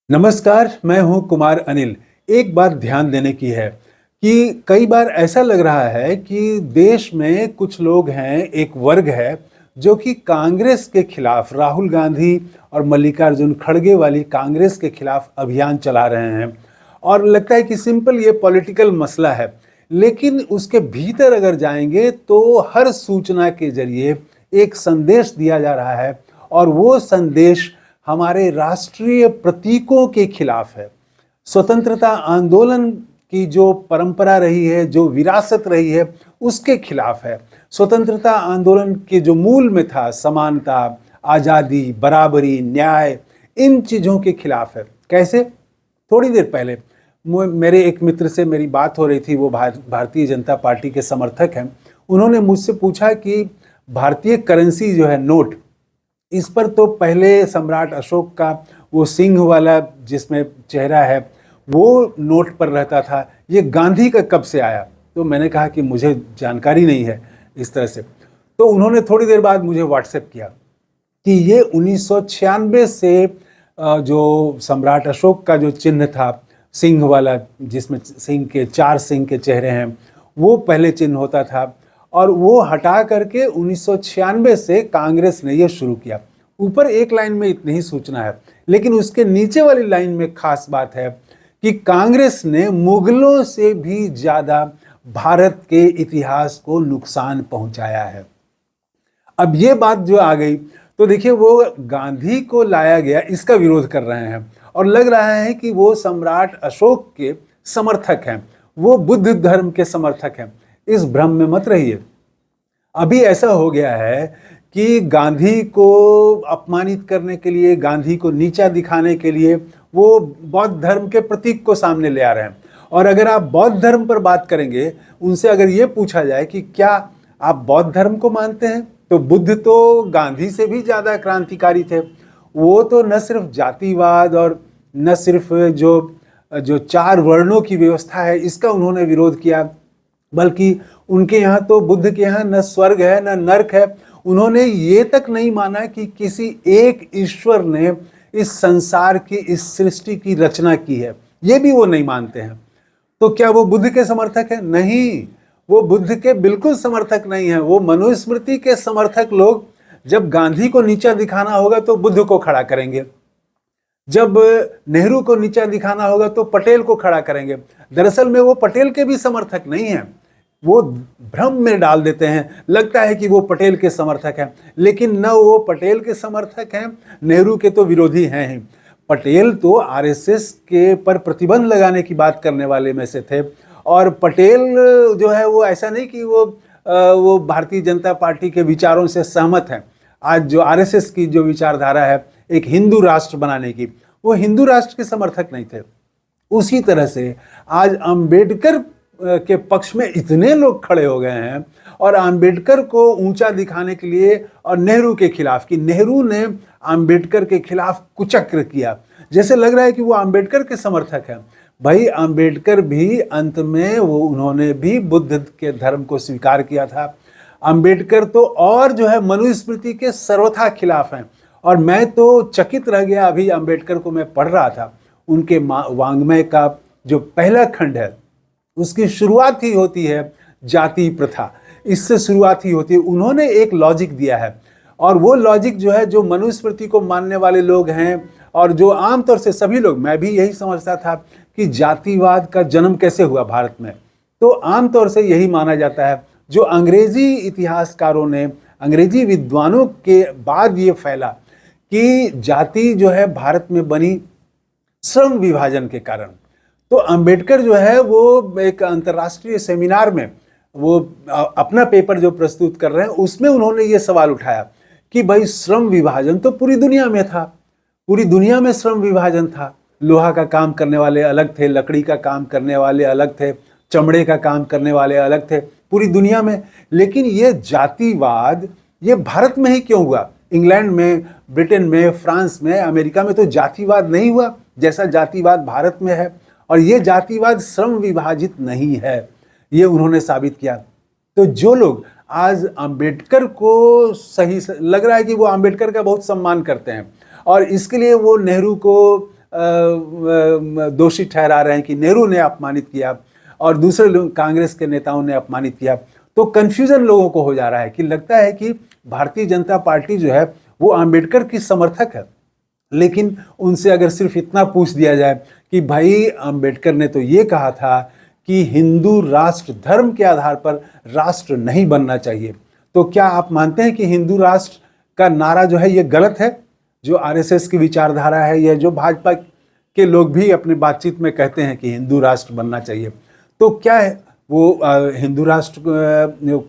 नमस्कार, मैं हूं कुमार अनिल। एक बात ध्यान देने की है कि कई बार ऐसा लग रहा है कि देश में कुछ लोग हैं, एक वर्ग है जो कि कांग्रेस के खिलाफ, राहुल गांधी और मल्लिकार्जुन खड़गे वाली कांग्रेस के खिलाफ अभियान चला रहे हैं। और लगता है कि सिंपल ये पॉलिटिकल मसला है, लेकिन उसके भीतर अगर जाएंगे तो हर सूचना के जरिए एक संदेश दिया जा रहा है और वो संदेश हमारे राष्ट्रीय प्रतीकों के खिलाफ है। स्वतंत्रता आंदोलन की जो परंपरा रही है, जो विरासत रही है, उसके खिलाफ है। स्वतंत्रता आंदोलन के जो मूल में था, समानता, आजादी, बराबरी, न्याय, इन चीजों के खिलाफ है। कैसे? थोड़ी देर पहले मेरे एक मित्र से मेरी बात हो रही थी, वो भारतीय जनता पार्टी के समर्थक हैं। उन्होंने मुझसे पूछा कि भारतीय करेंसी जो है, नोट, इस पर तो पहले सम्राट अशोक का वो सिंह वाला जिसमें चेहरा है, वो नोट पर रहता था, ये गांधी का कब से आया? तो मैंने कहा कि मुझे जानकारी नहीं है इस तरह से। तो उन्होंने थोड़ी देर बाद मुझे व्हाट्सएप किया कि ये 1996 से जो सम्राट अशोक का जो चिन्ह था, सिंह वाला, जिसमें सिंह के 4 सिंह के चेहरे हैं, वो पहले चिन्ह होता था और वो हटा करके 1996 से कांग्रेस ने ये शुरू किया। ऊपर एक लाइन में इतनी ही सूचना है, लेकिन उसके नीचे वाली लाइन में खास बात है कि कांग्रेस ने मुगलों से भी ज्यादा भारत के इतिहास को नुकसान पहुंचाया है। अब ये बात जो आ गई, तो देखिए वो गांधी को लाया गया, इसका विरोध कर रहे हैं और लग रहा है कि वो सम्राट अशोक के समर्थक हैं, वो बुद्ध धर्म के समर्थक हैं। इस भ्रम में मत रहिए। अभी ऐसा हो गया है कि गांधी को अपमानित करने के लिए, गांधी को नीचा दिखाने के लिए वो बौद्ध धर्म के प्रतीक को सामने ले आ रहे हैं। और अगर आप बौद्ध धर्म पर बात करेंगे, उनसे अगर ये पूछा जाए कि क्या आप बौद्ध धर्म को मानते हैं, तो बुद्ध तो गांधी से भी ज्यादा क्रांतिकारी थे। वो तो न सिर्फ जातिवाद और न सिर्फ जो जो 4 वर्णों की व्यवस्था है, इसका उन्होंने विरोध किया, बल्कि उनके यहाँ तो, बुद्ध के यहाँ, न स्वर्ग है न नर्क है। उन्होंने ये तक नहीं माना कि किसी एक ईश्वर ने इस संसार की, इस सृष्टि की रचना की है, ये भी वो नहीं मानते हैं। तो क्या वो बुद्ध के समर्थक है? नहीं, वो बुद्ध के बिल्कुल समर्थक नहीं है। वो मनुस्मृति के समर्थक लोग जब गांधी को नीचा दिखाना होगा तो बुद्ध को खड़ा करेंगे, जब नेहरू को नीचा दिखाना होगा तो पटेल को खड़ा करेंगे। दरअसल में वो पटेल के भी समर्थक नहीं हैं। वो भ्रम में डाल देते हैं, लगता है कि वो पटेल के समर्थक हैं, लेकिन न वो पटेल के समर्थक हैं, नेहरू के तो विरोधी हैं ही। पटेल तो आरएसएस के पर प्रतिबंध लगाने की बात करने वाले में से थे। और पटेल जो है वो ऐसा नहीं कि वो भारतीय जनता पार्टी के विचारों से सहमत हैं। आज जो आरएसएस की जो विचारधारा है एक हिंदू राष्ट्र बनाने की, वो हिंदू राष्ट्र के समर्थक नहीं थे। उसी तरह से आज अंबेडकर के पक्ष में इतने लोग खड़े हो गए हैं और अंबेडकर को ऊंचा दिखाने के लिए, और नेहरू के खिलाफ, कि नेहरू ने अंबेडकर के खिलाफ कुचक्र किया, जैसे लग रहा है कि वो अंबेडकर के समर्थक हैं। भाई अंबेडकर भी अंत में उन्होंने भी बुद्ध के धर्म को स्वीकार किया था। अंबेडकर तो और जो है मनुस्मृति के सर्वथा खिलाफ हैं। और मैं तो चकित रह गया, अभी अंबेडकर को मैं पढ़ रहा था, उनके वाङ्मय का जो पहला खंड है, उसकी शुरुआत ही होती है जाति प्रथा, इससे शुरुआत ही होती है। उन्होंने एक लॉजिक दिया है, और वो लॉजिक जो है, जो मनुस्मृति को मानने वाले लोग हैं और जो आमतौर से सभी लोग, मैं भी यही समझता था कि जातिवाद का जन्म कैसे हुआ भारत में, तो आमतौर से यही माना जाता है। जो अंग्रेजी इतिहासकारों ने, अंग्रेजी विद्वानों के बाद ये फैला कि जाति जो है भारत में बनी श्रम विभाजन के कारण। तो अंबेडकर जो है वो एक अंतर्राष्ट्रीय सेमिनार में वो अपना पेपर जो प्रस्तुत कर रहे हैं, उसमें उन्होंने ये सवाल उठाया कि भाई श्रम विभाजन तो पूरी दुनिया में था, पूरी दुनिया में श्रम विभाजन था। लोहा का काम करने वाले अलग थे, लकड़ी का काम करने वाले अलग थे, चमड़े का काम करने वाले अलग थे, पूरी दुनिया में। लेकिन ये जातिवाद ये भारत में ही क्यों हुआ? इंग्लैंड में, ब्रिटेन में, फ्रांस में, अमेरिका में तो जातिवाद नहीं हुआ जैसा जातिवाद भारत में है। और ये जातिवाद श्रम विभाजित नहीं है, ये उन्होंने साबित किया। तो जो लोग आज अंबेडकर को सही लग रहा है कि वो अंबेडकर का बहुत सम्मान करते हैं और इसके लिए वो नेहरू को दोषी ठहरा रहे हैं कि नेहरू ने अपमानित किया और दूसरे लोग कांग्रेस के नेताओं ने अपमानित किया। तो कंफ्यूजन लोगों को हो जा रहा है कि लगता है कि भारतीय जनता पार्टी जो है वो आम्बेडकर की समर्थक है। लेकिन उनसे अगर सिर्फ इतना पूछ दिया जाए कि भाई आम्बेडकर ने तो ये कहा था कि हिंदू राष्ट्र धर्म के आधार पर राष्ट्र नहीं बनना चाहिए, तो क्या आप मानते हैं कि हिंदू राष्ट्र का नारा जो है ये गलत है, जो आरएसएस की विचारधारा है या जो भाजपा के लोग भी अपनी बातचीत में कहते हैं कि हिंदू राष्ट्र बनना चाहिए, तो क्या है वो हिंदू राष्ट्र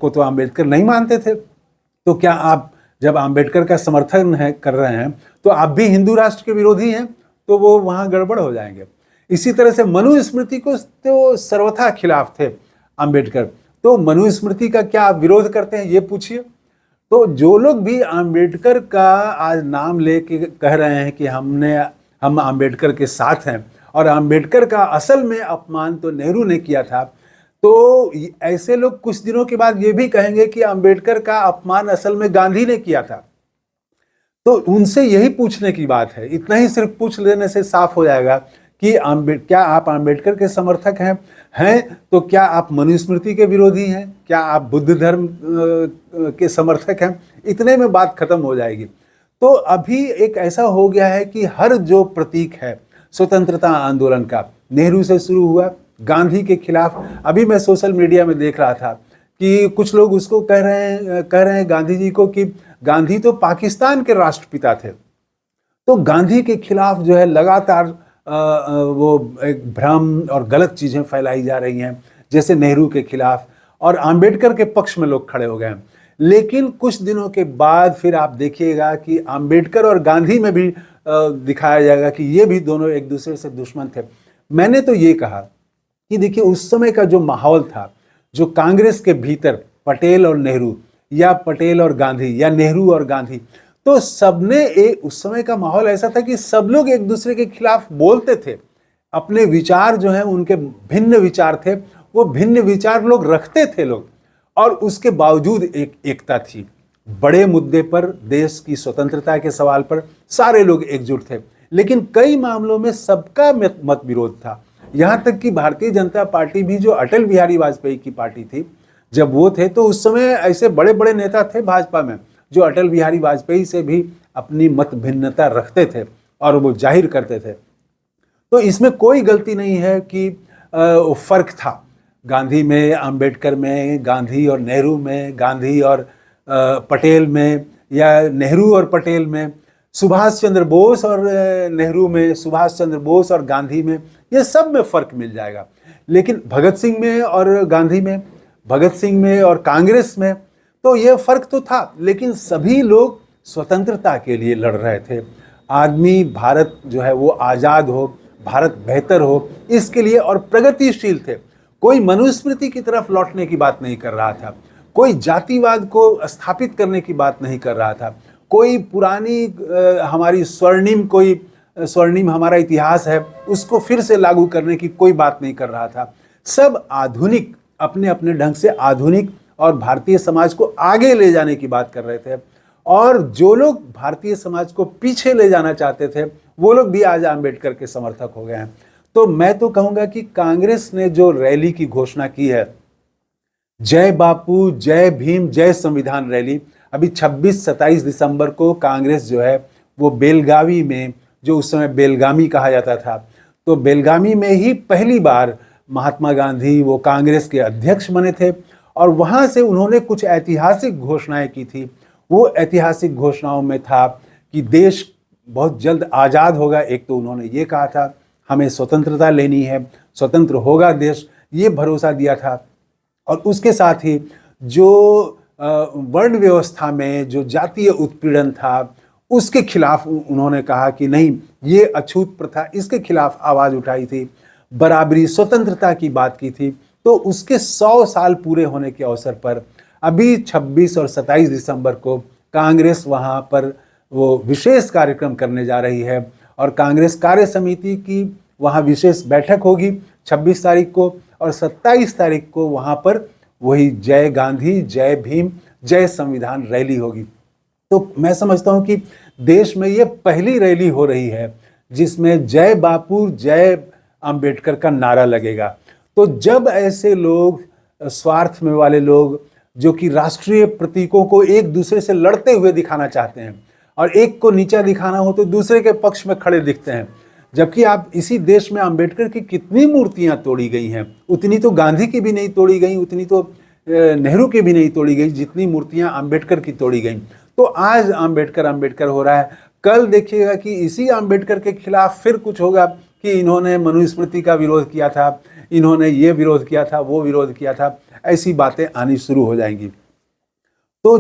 को तो आम्बेडकर नहीं मानते थे? तो क्या आप जब आम्बेडकर का समर्थन कर रहे हैं तो आप भी हिंदू राष्ट्र के विरोधी हैं? तो वो वहाँ गड़बड़ हो जाएंगे। इसी तरह से मनुस्मृति को तो सर्वथा खिलाफ थे आम्बेडकर, तो मनुस्मृति का क्या आप विरोध करते हैं ये पूछिए। तो जो लोग भी आम्बेडकर का आज नाम लेके कह रहे हैं कि हम आम्बेडकर के साथ हैं और आम्बेडकर का असल में अपमान तो नेहरू ने किया था, तो ऐसे लोग कुछ दिनों के बाद ये भी कहेंगे कि आम्बेडकर का अपमान असल में गांधी ने किया था। तो उनसे यही पूछने की बात है, इतना ही सिर्फ पूछ लेने से साफ हो जाएगा कि क्या आप आम्बेडकर के समर्थक हैं तो क्या आप मनुस्मृति के विरोधी हैं, क्या आप बुद्ध धर्म के समर्थक हैं? इतने में बात खत्म हो जाएगी। तो अभी एक ऐसा हो गया है कि हर जो प्रतीक है स्वतंत्रता आंदोलन का, नेहरू से शुरू हुआ, गांधी के खिलाफ, अभी मैं सोशल मीडिया में देख रहा था कि कुछ लोग उसको कह रहे हैं गांधी जी को कि गांधी तो पाकिस्तान के राष्ट्रपिता थे। तो गांधी के खिलाफ जो है लगातार वो एक भ्रम और गलत चीजें फैलाई जा रही हैं, जैसे नेहरू के खिलाफ, और आम्बेडकर के पक्ष में लोग खड़े हो गए हैं। लेकिन कुछ दिनों के बाद फिर आप देखिएगा कि आम्बेडकर और गांधी में भी दिखाया जाएगा कि ये भी दोनों एक दूसरे से दुश्मन थे। मैंने तो ये कहा कि देखिए उस समय का जो माहौल था, जो कांग्रेस के भीतर पटेल और नेहरू या पटेल और गांधी या नेहरू और गांधी, तो सबने उस समय का माहौल ऐसा था कि सब लोग एक दूसरे के खिलाफ बोलते थे, अपने विचार जो है उनके भिन्न विचार थे, वो भिन्न विचार लोग रखते थे लोग, और उसके बावजूद एकता थी। बड़े मुद्दे पर, देश की स्वतंत्रता के सवाल पर सारे लोग एकजुट थे। लेकिन कई मामलों में सबका मत विरोध था, यहाँ तक कि भारतीय जनता पार्टी भी, जो अटल बिहारी वाजपेयी की पार्टी थी, जब वो थे तो उस समय ऐसे बड़े बड़े नेता थे भाजपा में जो अटल बिहारी वाजपेयी से भी अपनी मत भिन्नता रखते थे और वो जाहिर करते थे। तो इसमें कोई गलती नहीं है कि फर्क था गांधी में, आम्बेडकर में, गांधी और नेहरू में, गांधी और पटेल में, या नेहरू और पटेल में, सुभाष चंद्र बोस और नेहरू में, सुभाष चंद्र बोस और गांधी में, ये सब में फर्क मिल जाएगा। लेकिन भगत सिंह में और गांधी में, भगत सिंह में और कांग्रेस में तो ये फर्क तो था, लेकिन सभी लोग स्वतंत्रता के लिए लड़ रहे थे। आदमी भारत जो है वो आज़ाद हो, भारत बेहतर हो, इसके लिए और प्रगतिशील थे। कोई मनुस्मृति की तरफ लौटने की बात नहीं कर रहा था, कोई जातिवाद को स्थापित करने की बात नहीं कर रहा था, कोई पुरानी हमारी स्वर्णिम हमारा इतिहास है उसको फिर से लागू करने की कोई बात नहीं कर रहा था। सब आधुनिक, अपने अपने ढंग से आधुनिक और भारतीय समाज को आगे ले जाने की बात कर रहे थे। और जो लोग भारतीय समाज को पीछे ले जाना चाहते थे वो लोग भी आज आम्बेडकर के समर्थक हो गए हैं। तो मैं तो कहूँगा कि कांग्रेस ने जो रैली की घोषणा की है, जय बापू, जय भीम, जय संविधान रैली, अभी 26-27 दिसंबर को कांग्रेस जो है वो बेलगावी में, जो उस समय बेलगामी कहा जाता था, तो बेलगामी में ही पहली बार महात्मा गांधी वो कांग्रेस के अध्यक्ष बने थे और वहाँ से उन्होंने कुछ ऐतिहासिक घोषणाएं की थी। वो ऐतिहासिक घोषणाओं में था कि देश बहुत जल्द आज़ाद होगा। एक तो उन्होंने ये कहा था हमें स्वतंत्रता लेनी है, स्वतंत्र होगा देश, ये भरोसा दिया था। और उसके साथ ही जो वर्ण व्यवस्था में जो जातीय उत्पीड़न था उसके खिलाफ उन्होंने कहा कि नहीं, ये अछूत प्रथा, इसके खिलाफ आवाज़ उठाई थी। बराबरी, स्वतंत्रता की बात की थी। तो उसके 100 साल पूरे होने के अवसर पर अभी 26 और 27 दिसंबर को कांग्रेस वहाँ पर वो विशेष कार्यक्रम करने जा रही है और कांग्रेस कार्य समिति की वहाँ विशेष बैठक होगी 26 तारीख को, और 27 तारीख को वहाँ पर वही जय गांधी, जय भीम, जय संविधान रैली होगी। तो मैं समझता हूँ कि देश में ये पहली रैली हो रही है जिसमें जय बापू जय अंबेडकर का नारा लगेगा। तो जब ऐसे लोग, स्वार्थ में वाले लोग, जो कि राष्ट्रीय प्रतीकों को एक दूसरे से लड़ते हुए दिखाना चाहते हैं और एक को नीचा दिखाना हो तो दूसरे के पक्ष में खड़े दिखते हैं, जबकि आप इसी देश में अंबेडकर की कितनी मूर्तियां तोड़ी गई हैं, उतनी तो गांधी की भी नहीं तोड़ी गई, उतनी तो नेहरू की भी नहीं तोड़ी गई जितनी मूर्तियां अंबेडकर की तोड़ी गई। तो आज अंबेडकर अंबेडकर हो रहा है, कल देखिएगा कि इसी अंबेडकर के खिलाफ फिर कुछ होगा कि इन्होंने मनुस्मृति का विरोध किया था, इन्होंने ये विरोध किया था, वो विरोध किया था, ऐसी बातें आनी शुरू हो जाएंगी। तो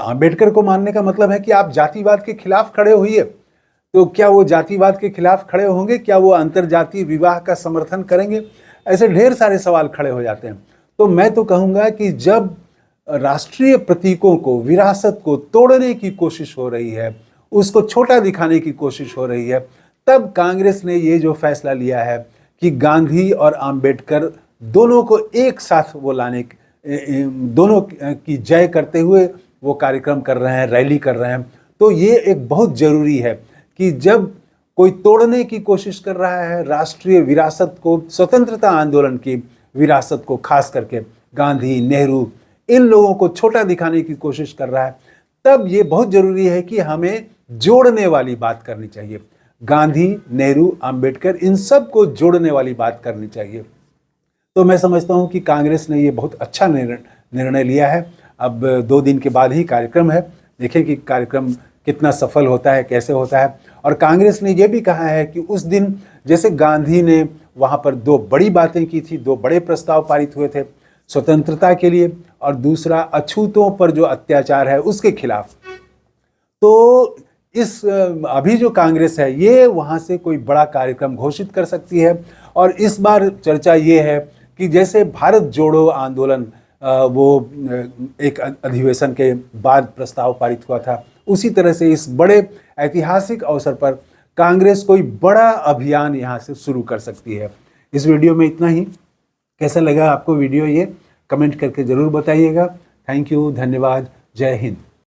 अंबेडकर को मानने का मतलब है कि आप जातिवाद के खिलाफ खड़े होइए। तो क्या वो जातिवाद के खिलाफ खड़े होंगे? क्या वो अंतरजातीय विवाह का समर्थन करेंगे? ऐसे ढेर सारे सवाल खड़े हो जाते हैं। तो मैं तो कहूँगा कि जब राष्ट्रीय प्रतीकों को, विरासत को तोड़ने की कोशिश हो रही है, उसको छोटा दिखाने की कोशिश हो रही है, तब कांग्रेस ने ये जो फैसला लिया है कि गांधी और अंबेडकर दोनों को एक साथ वो लाने, दोनों की जय करते हुए वो कार्यक्रम कर रहे हैं, रैली कर रहे हैं। तो ये एक बहुत ज़रूरी है कि जब कोई तोड़ने की कोशिश कर रहा है राष्ट्रीय विरासत को, स्वतंत्रता आंदोलन की विरासत को, खास करके गांधी, नेहरू, इन लोगों को छोटा दिखाने की कोशिश कर रहा है, तब ये बहुत ज़रूरी है कि हमें जोड़ने वाली बात करनी चाहिए। गांधी, नेहरू, अंबेडकर, इन सब को जोड़ने वाली बात करनी चाहिए। तो मैं समझता हूँ कि कांग्रेस ने ये बहुत अच्छा निर्णय लिया है। अब 2 दिन के बाद ही कार्यक्रम है, देखें कि कार्यक्रम कितना सफल होता है, कैसे होता है। और कांग्रेस ने ये भी कहा है कि उस दिन जैसे गांधी ने वहाँ पर 2 बड़ी बातें की थी, 2 बड़े प्रस्ताव पारित हुए थे, स्वतंत्रता के लिए और दूसरा अछूतों पर जो अत्याचार है उसके खिलाफ। तो इस अभी जो कांग्रेस है ये वहाँ से कोई बड़ा कार्यक्रम घोषित कर सकती है। और इस बार चर्चा ये है कि जैसे भारत जोड़ो आंदोलन वो एक अधिवेशन के बाद प्रस्ताव पारित हुआ था, उसी तरह से इस बड़े ऐतिहासिक अवसर पर कांग्रेस कोई बड़ा अभियान यहाँ से शुरू कर सकती है। इस वीडियो में इतना ही। कैसा लगा आपको वीडियो ये? कमेंट करके ज़रूर बताइएगा। थैंक यू, धन्यवाद, जय हिंद।